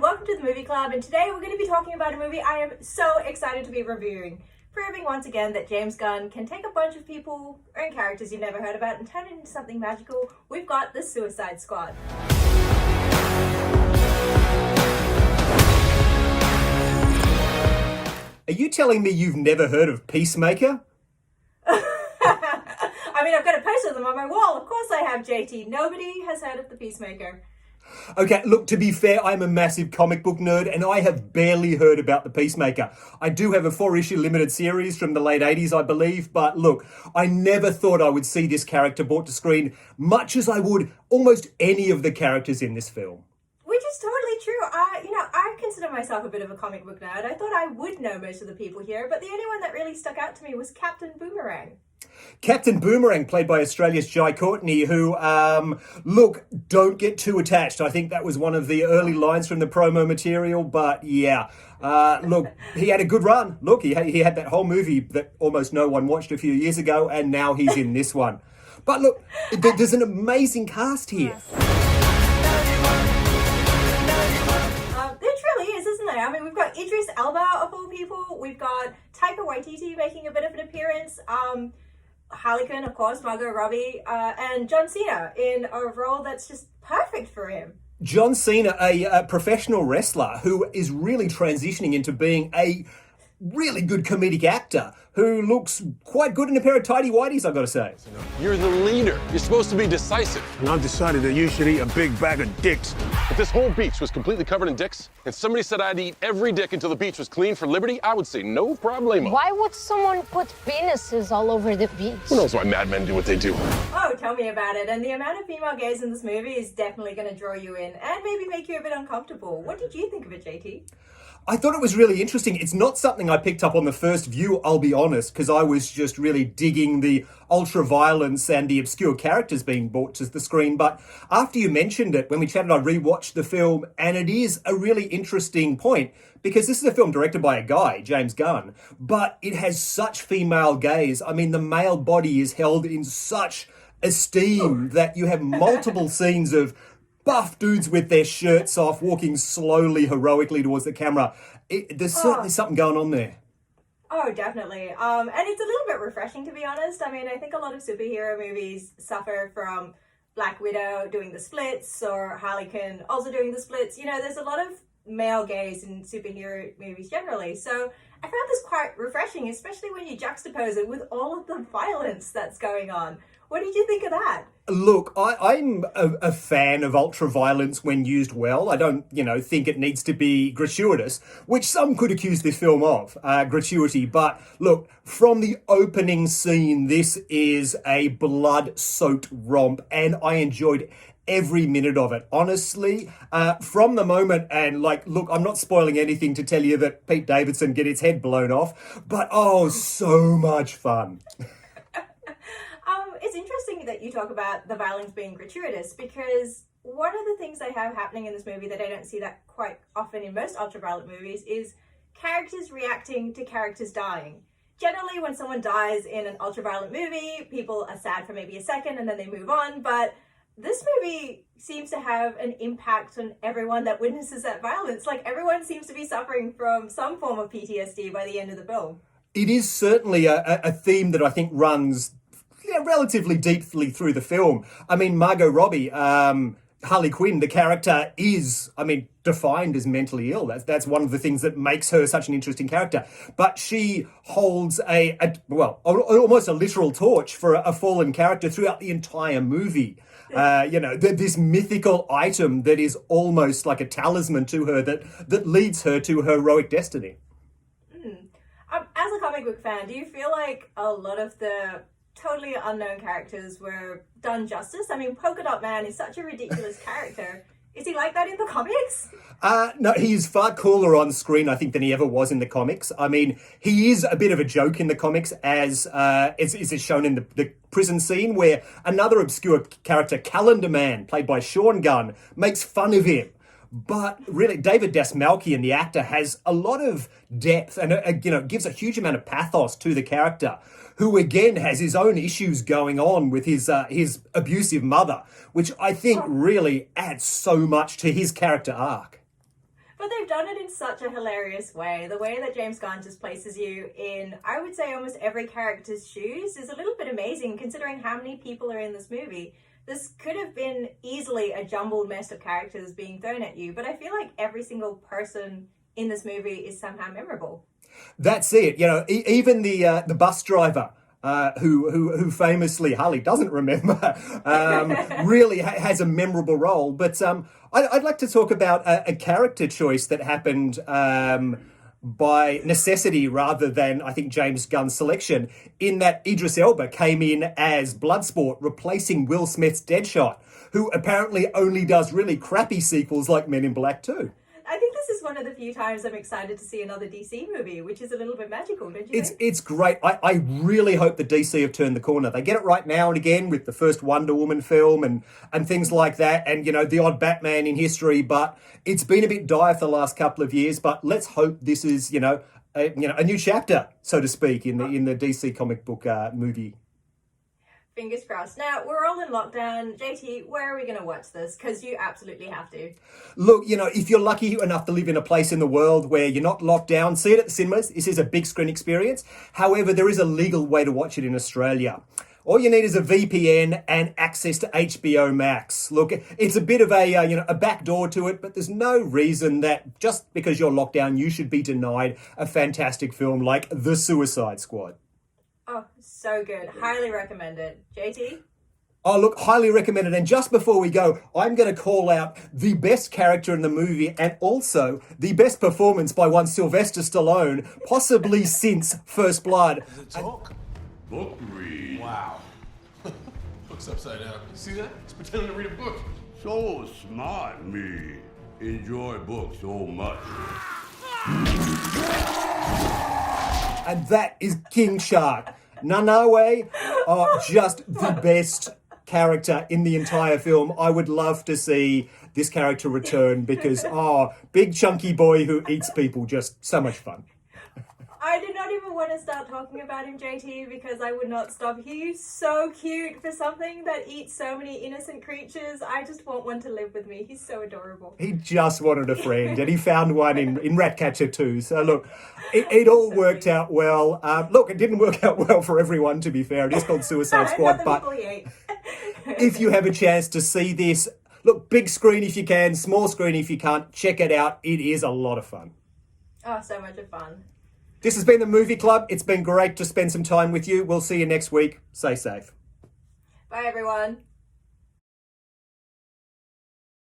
welcome to the Movie Club, and today we're going to be talking about a movie I am so excited to be reviewing, proving once again that James Gunn can take a bunch of people and characters you've never heard about and turn it into something magical. We've got The Suicide Squad. Are you telling me you've never heard of Peacemaker? I mean, I've got a poster of them on my wall. Of course I have, JT. Nobody has heard of The Peacemaker. Okay, look, to be fair, I'm a massive comic book nerd and I have barely heard about The Peacemaker. I do have a 4-issue limited series from the late 80s, I believe, but look, I never thought I would see this character brought to screen, much as I would almost any of the characters in this film. Which is totally true. I consider myself a bit of a comic book nerd. I thought I would know most of the people here, but the only one that really stuck out to me was Captain Boomerang. Captain Boomerang, played by Australia's Jai Courtney, who, look, don't get too attached. I think that was one of the early lines from the promo material, but yeah. Look, he had a good run. Look, he had that whole movie that almost no one watched a few years ago, and now he's in this one. But look, there's an amazing cast here. There truly is, isn't there? I mean, we've got Idris Elba, of all people. We've got Taika Waititi making a bit of an appearance. Harley Quinn, of course, Margot Robbie, and John Cena in a role that's just perfect for him. John Cena, a professional wrestler who is really transitioning into being a really good comedic actor who looks quite good in a pair of tidy whities, I've got to say. You're the leader. You're supposed to be decisive. And I've decided that you should eat a big bag of dicks. If this whole beach was completely covered in dicks, and somebody said I'd eat every dick until the beach was clean for liberty, I would say no problemo. Why would someone put penises all over the beach? Who knows why madmen do what they do? Oh, tell me about it. And the amount of female gaze in this movie is definitely going to draw you in and maybe make you a bit uncomfortable. What did you think of it, JT? I thought it was really interesting. It's not something I picked up on the first view, I'll be honest, because I was just really digging the ultra-violence and the obscure characters being brought to the screen. But after you mentioned it, when we chatted, I rewatched the film, and it is a really interesting point, because this is a film directed by a guy, James Gunn, but it has such female gaze. I mean, the male body is held in such esteem that you have multiple scenes of buff dudes with their shirts off, walking slowly, heroically towards the camera. There's certainly something going on there. Oh, definitely. And it's a little bit refreshing, to be honest. I mean, I think a lot of superhero movies suffer from Black Widow doing the splits or Harley Quinn also doing the splits. You know, there's a lot of male gaze in superhero movies generally. So I found this quite refreshing, especially when you juxtapose it with all of the violence that's going on. What did you think of that? Look, I'm a fan of ultra-violence when used well. I don't, think it needs to be gratuitous, which some could accuse this film of, gratuity. But look, from the opening scene, this is a blood-soaked romp, and I enjoyed every minute of it. Honestly, from the moment, and look, I'm not spoiling anything to tell you that Pete Davidson get his head blown off, but so much fun. It's interesting that you talk about the violence being gratuitous, because one of the things they have happening in this movie that I don't see that quite often in most ultraviolet movies is characters reacting to characters dying. Generally, when someone dies in an ultraviolet movie, people are sad for maybe a second and then they move on, but this movie seems to have an impact on everyone that witnesses that violence. Like, everyone seems to be suffering from some form of PTSD by the end of the film. It is certainly a theme that I think runs relatively deeply through the film. I mean, Margot Robbie, Harley Quinn, the character is, defined as mentally ill. That's one of the things that makes her such an interesting character. But she holds almost a literal torch for a fallen character throughout the entire movie. This mythical item that is almost like a talisman to her that leads her to her heroic destiny. As a comic book fan, do you feel like a lot of the totally unknown characters were done justice? I mean, Polka Dot Man is such a ridiculous character. Is he like that in the comics? No, he's far cooler on screen, I think, than he ever was in the comics. I mean, he is a bit of a joke in the comics, as is shown in the prison scene, where another obscure character, Calendar Man, played by Sean Gunn, makes fun of him. But really, David Dasmalkian, the actor, has a lot of depth and, gives a huge amount of pathos to the character, who again has his own issues going on with his abusive mother, which I think really adds so much to his character arc. But they've done it in such a hilarious way. The way that James Gunn just places you in, I would say, almost every character's shoes is a little bit amazing considering how many people are in this movie. This could have been easily a jumbled mess of characters being thrown at you, but I feel like every single person in this movie is somehow memorable. That's it. You know, even the bus driver. Who famously Harley doesn't remember, really has a memorable role. But I'd like to talk about a character choice that happened by necessity rather than, I think, James Gunn's selection, in that Idris Elba came in as Bloodsport, replacing Will Smith's Deadshot, who apparently only does really crappy sequels like Men in Black 2. I think this is one of the few times I'm excited to see another DC movie, which is a little bit magical, don't you think? It's great. I really hope the DC have turned the corner. They get it right now and again with the first Wonder Woman film and things like that, and, you know, the odd Batman in history, but it's been a bit dire for the last couple of years. But let's hope this is, a new chapter, so to speak, in the DC comic book movie. Fingers crossed. Now, we're all in lockdown. JT, where are we going to watch this? Because you absolutely have to. Look, if you're lucky enough to live in a place in the world where you're not locked down, see it at the cinemas. This is a big screen experience. However, there is a legal way to watch it in Australia. All you need is a VPN and access to HBO Max. Look, it's a bit of a backdoor to it, but there's no reason that just because you're locked down, you should be denied a fantastic film like The Suicide Squad. Oh, so good. Highly recommend it. JT? Oh, look, highly recommended. And just before we go, I'm going to call out the best character in the movie and also the best performance by one Sylvester Stallone, possibly since First Blood. Does it talk? Book read. Wow. Book's upside down. You see that? It's pretending to read a book. So smart, me. Enjoy books so much. And that is King Shark. Nanawe, just the best character in the entire film. I would love to see this character return because, big chunky boy who eats people, just so much fun. I did not even want to start talking about him, JT, because I would not stop. He's so cute for something that eats so many innocent creatures. I just want one to live with me. He's so adorable. He just wanted a friend, and he found one in Ratcatcher too. So look, it all worked out well. Look, it didn't work out well for everyone, to be fair. It is called Suicide Squad, but if you have a chance to see this, look, big screen if you can, small screen if you can't, check it out. It is a lot of fun. Oh, so much of fun. This has been the Movie Club. It's been great to spend some time with you. We'll see you next week. Stay safe. Bye, everyone.